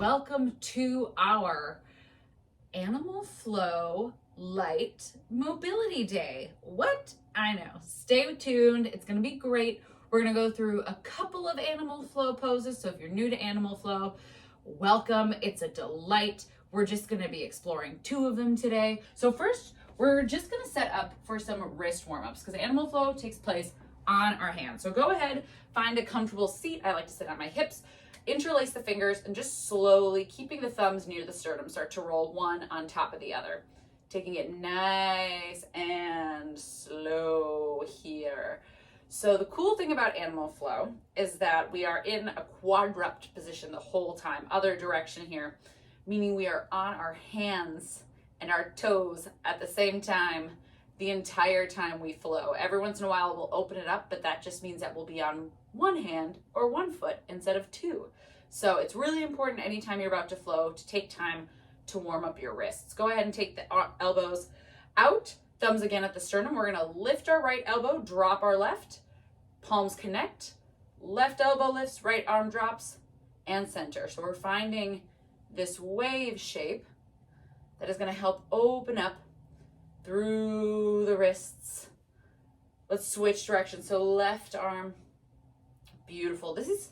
welcome to our Animal Flow Lite Mobility Day. What? I know. Stay tuned. It's going to be great. We're going to go through a couple of Animal Flow poses. So if you're new to Animal Flow, welcome. It's a delight. We're just going to be exploring two of them today. So first, we're just going to set up for some wrist warm-ups because Animal Flow takes place on our hands. So go ahead, find a comfortable seat. I like to sit on my hips. Interlace the fingers and just slowly, keeping the thumbs near the sternum, start to roll one on top of the other. Taking it nice and slow here. So the cool thing about Animal Flow is that we are in a quadrupt position the whole time, other direction here, meaning we are on our hands and our toes at the same time the entire time we flow. Every once in a while we'll open it up, but that just means that we'll be on one hand or one foot instead of two. So it's really important anytime you're about to flow to take time to warm up your wrists. Go ahead and take the elbows out, thumbs again at the sternum. We're gonna lift our right elbow, drop our left, palms connect, left elbow lifts, right arm drops, and center. So we're finding this wave shape that is gonna help open up through the wrists. Let's switch directions. So left arm, beautiful. This is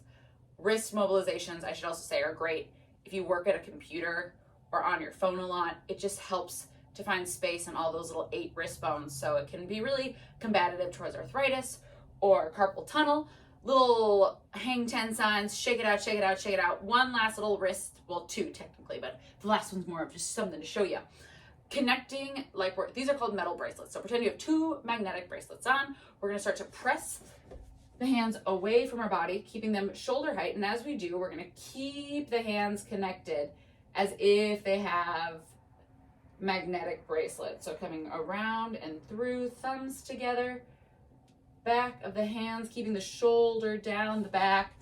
wrist mobilizations, I should also say, are great if you work at a computer or on your phone a lot. It just helps to find space on all those little 8 wrist bones. So it can be really combative towards arthritis or carpal tunnel. Little hang 10 signs, shake it out, shake it out, shake it out. One last little wrist, well 2 technically, but the last one's more of just something to show you. Connecting, these are called metal bracelets. So pretend you have 2 magnetic bracelets on. We're gonna start to press the hands away from our body, keeping them shoulder height. And as we do, we're gonna keep the hands connected as if they have magnetic bracelets. So coming around and through, thumbs together, back of the hands, keeping the shoulder down the back,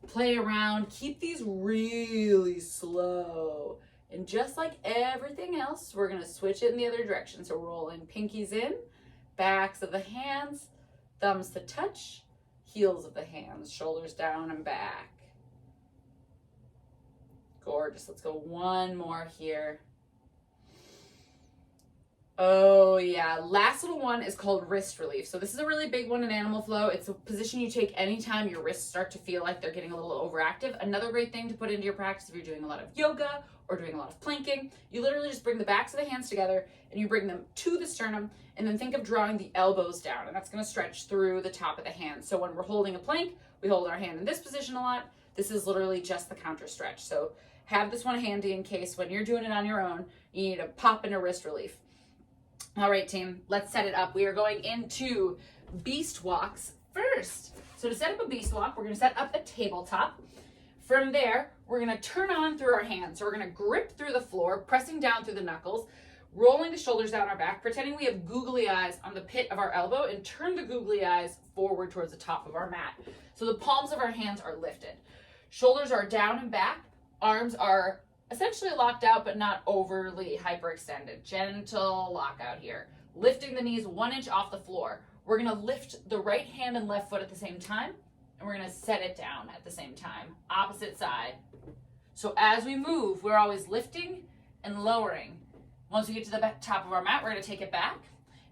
play around, keep these really slow. And just like everything else, we're gonna switch it in the other direction. So rolling pinkies in, backs of the hands, thumbs to touch, heels of the hands, shoulders down and back. Gorgeous. Let's go one more here. Oh yeah, last little one is called wrist relief. So this is a really big one in Animal Flow. It's a position you take anytime your wrists start to feel like they're getting a little overactive. Another great thing to put into your practice if you're doing a lot of yoga or doing a lot of planking, you literally just bring the backs of the hands together and you bring them to the sternum and then think of drawing the elbows down, and that's gonna stretch through the top of the hand. So when we're holding a plank, we hold our hand in this position a lot. This is literally just the counter stretch. So have this one handy in case when you're doing it on your own, you need to pop into wrist relief. All right, team, let's set it up. We are going into beast walks first. So to set up a beast walk, we're gonna set up a tabletop. From there, we're gonna turn on through our hands. So we're gonna grip through the floor, pressing down through the knuckles, rolling the shoulders down our back, pretending we have googly eyes on the pit of our elbow, and turn the googly eyes forward towards the top of our mat. So the palms of our hands are lifted. Shoulders are down and back, arms are essentially locked out, but not overly hyperextended. Gentle lockout here. Lifting the knees 1 inch off the floor. We're gonna lift the right hand and left foot at the same time, and we're gonna set it down at the same time, opposite side. So as we move, we're always lifting and lowering. Once we get to the top of our mat, we're gonna take it back.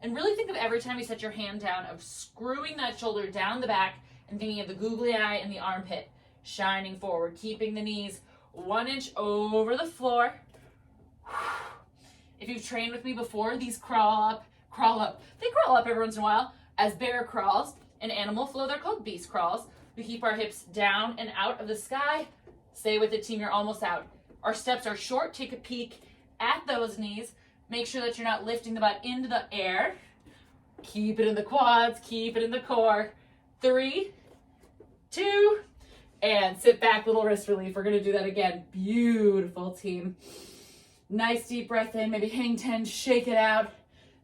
And really think of every time you set your hand down of screwing that shoulder down the back and thinking of the googly eye and the armpit shining forward, keeping the knees 1 inch over the floor. If you've trained with me before, these crawl up. They crawl up every once in a while as bear crawls. In Animal Flow, they're called beast crawls. We keep our hips down and out of the sky. Stay with it, team, you're almost out. Our steps are short. Take a peek at those knees. Make sure that you're not lifting the butt into the air. Keep it in the quads, keep it in the core. 3, 2, and sit back, little wrist relief. We're gonna do that again. Beautiful, team. Nice deep breath in, maybe hang 10, shake it out.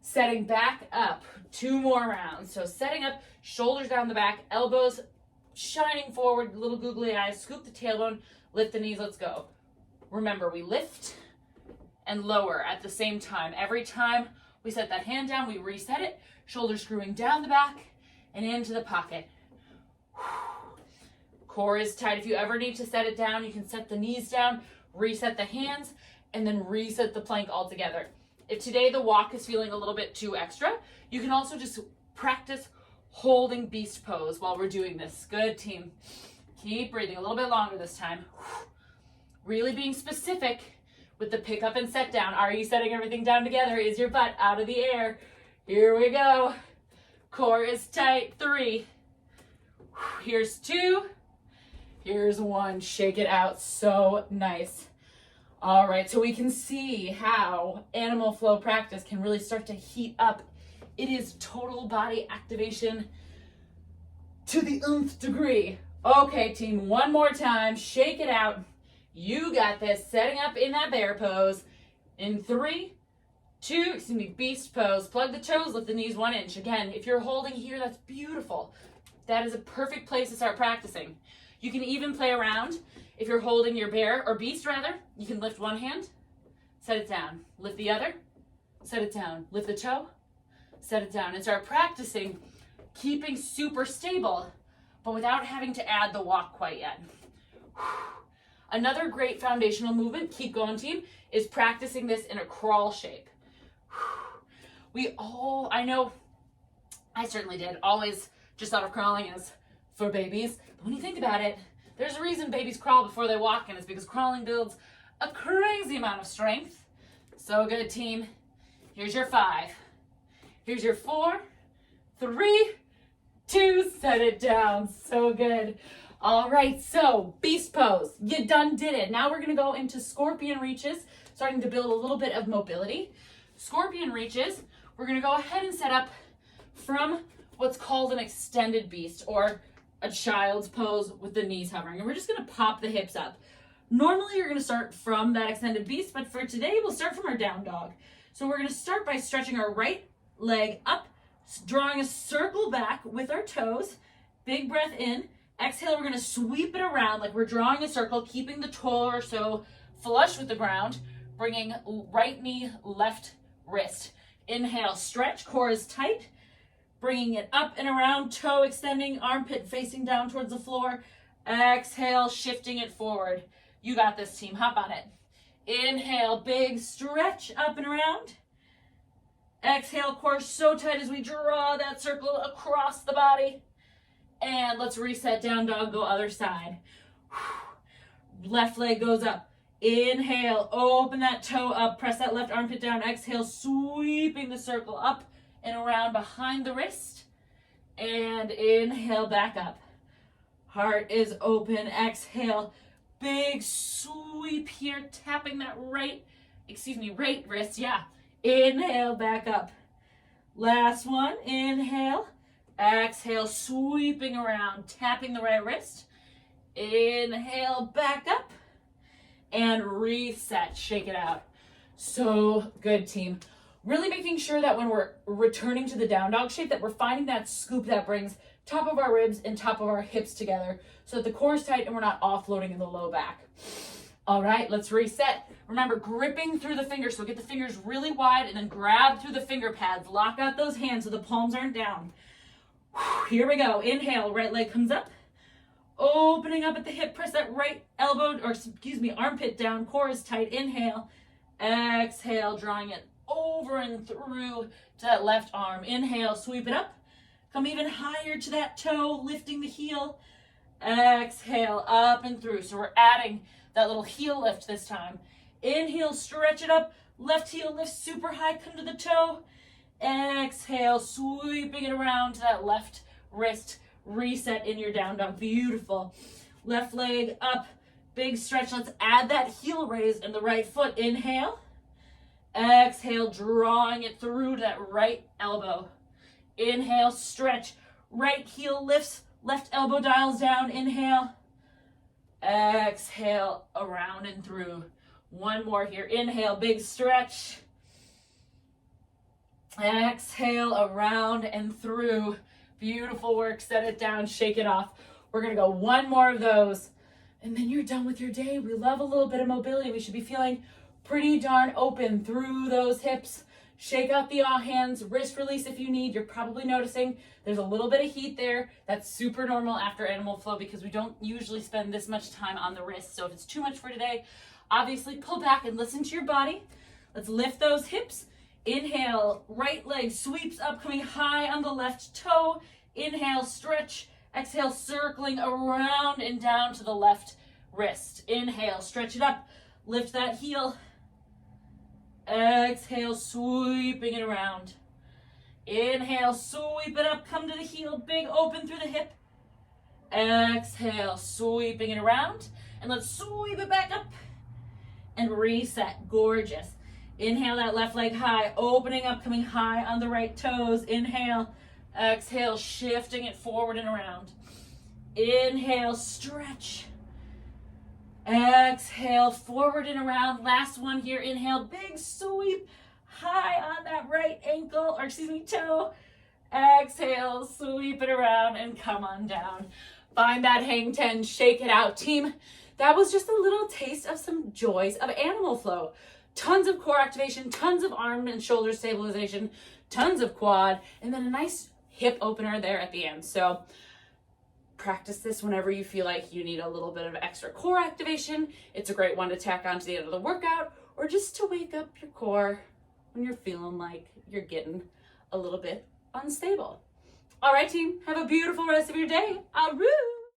Setting back up, 2 more rounds. So setting up, shoulders down the back, elbows shining forward, little googly eyes, scoop the tailbone, lift the knees, let's go. Remember, we lift and lower at the same time. Every time we set that hand down, we reset it, shoulders screwing down the back and into the pocket. Core is tight. If you ever need to set it down, you can set the knees down, reset the hands, and then reset the plank altogether. If today the walk is feeling a little bit too extra, you can also just practice holding beast pose while we're doing this. Good, team. Keep breathing a little bit longer this time. Really being specific with the pick up and set down. Are you setting everything down together? Is your butt out of the air? Here we go. Core is tight. 3. Here's 2. Here's 1. Shake it out. So nice. All right, so we can see how animal flow practice can really start to heat up. It is total body activation to the nth degree. Okay, team, one more time. Shake it out. You got this. Setting up in that bear pose. In 3, 2, beast pose. Plug the toes, lift the knees 1 inch. Again, if you're holding here, that's beautiful. That is a perfect place to start practicing. You can even play around. If you're holding your bear, or beast rather, you can lift one hand, set it down. Lift the other, set it down. Lift the toe, set it down. And start practicing keeping super stable, but without having to add the walk quite yet. Another great foundational movement, keep going team, is practicing this in a crawl shape. I know, I certainly did, always just thought of crawling as for babies. But when you think about it, there's a reason babies crawl before they walk, and it's because crawling builds a crazy amount of strength. So good, team. Here's your 5. Here's your 4, 3, 2, set it down. So good. All right, so beast pose. You done did it. Now we're going to go into scorpion reaches, starting to build a little bit of mobility. Scorpion reaches, we're going to go ahead and set up from what's called an extended beast, or a child's pose with the knees hovering. And we're just going to pop the hips up. Normally you're going to start from that extended beast, but for today we'll start from our down dog. So we're going to start by stretching our right leg up, drawing a circle back with our toes. Big breath in. Exhale, we're going to sweep it around like we're drawing a circle, keeping the torso flush with the ground, bringing right knee, left wrist. Inhale, stretch, core is tight. Bringing it up and around, toe extending, armpit facing down towards the floor. Exhale, shifting it forward. You got this, team. Hop on it. Inhale, big stretch up and around. Exhale, core so tight as we draw that circle across the body. And let's reset, down dog, go other side. Left leg goes up. Inhale, open that toe up, press that left armpit down. Exhale, sweeping the circle up and around behind the wrist, and inhale back up. Heart is open. Exhale, big sweep here, tapping that right wrist. Yeah, inhale back up. Last one. Inhale, exhale, sweeping around, tapping the right wrist. Inhale back up, and reset. Shake it out. So good, team. Really making sure that when we're returning to the down dog shape, that we're finding that scoop that brings top of our ribs and top of our hips together so that the core is tight and we're not offloading in the low back. All right, let's reset. Remember, gripping through the fingers. So get the fingers really wide and then grab through the finger pads. Lock out those hands so the palms aren't down. Here we go. Inhale, right leg comes up. Opening up at the hip, press that right elbow, armpit down. Core is tight. Inhale. Exhale, drawing it over and through to that left arm. Inhale, sweep it up. Come even higher to that toe, lifting the heel. Exhale, up and through. So we're adding that little heel lift this time. Inhale, stretch it up. Left heel lifts super high, come to the toe. Exhale, sweeping it around to that left wrist. Reset in your down dog. Beautiful. Left leg up, big stretch. Let's add that heel raise in the right foot. Inhale. Exhale, drawing it through to that right elbow. Inhale, stretch. Right heel lifts, left elbow dials down. Inhale. Exhale, around and through. One more here. Inhale, big stretch. Exhale, around and through. Beautiful work. Set it down, shake it off. We're going to go one more of those, and then you're done with your day. We love a little bit of mobility. We should be feeling pretty darn open through those hips. Shake out the hands, wrist release if you need. You're probably noticing there's a little bit of heat there. That's super normal after animal flow because we don't usually spend this much time on the wrist. So if it's too much for today, Obviously, pull back and listen to your body. Let's lift those hips. Inhale, right leg sweeps up, coming high on the left toe. Inhale, stretch. Exhale, circling around and down to the left wrist. Inhale, stretch it up. Lift that heel. Exhale, sweeping it around. Inhale, sweep it up, come to the heel, big open through the hip. Exhale, sweeping it around. And let's sweep it back up and reset. Gorgeous. Inhale that left leg high, opening up, coming high on the right toes. Inhale, exhale, shifting it forward and around. Inhale, stretch. Exhale, forward and around. Last one here. Inhale, big sweep, high on that right ankle, or excuse me, toe. Exhale, sweep it around and come on down. Find that hang 10, shake it out. Team, that was just a little taste of some joys of animal flow. Tons of core activation, tons of arm and shoulder stabilization, tons of quad, and then a nice hip opener there at the end. So practice this whenever you feel like you need a little bit of extra core activation. It's a great one to tack on to the end of the workout, or just to wake up your core when you're feeling like you're getting a little bit unstable. All right, team, have a beautiful rest of your day. Arooo!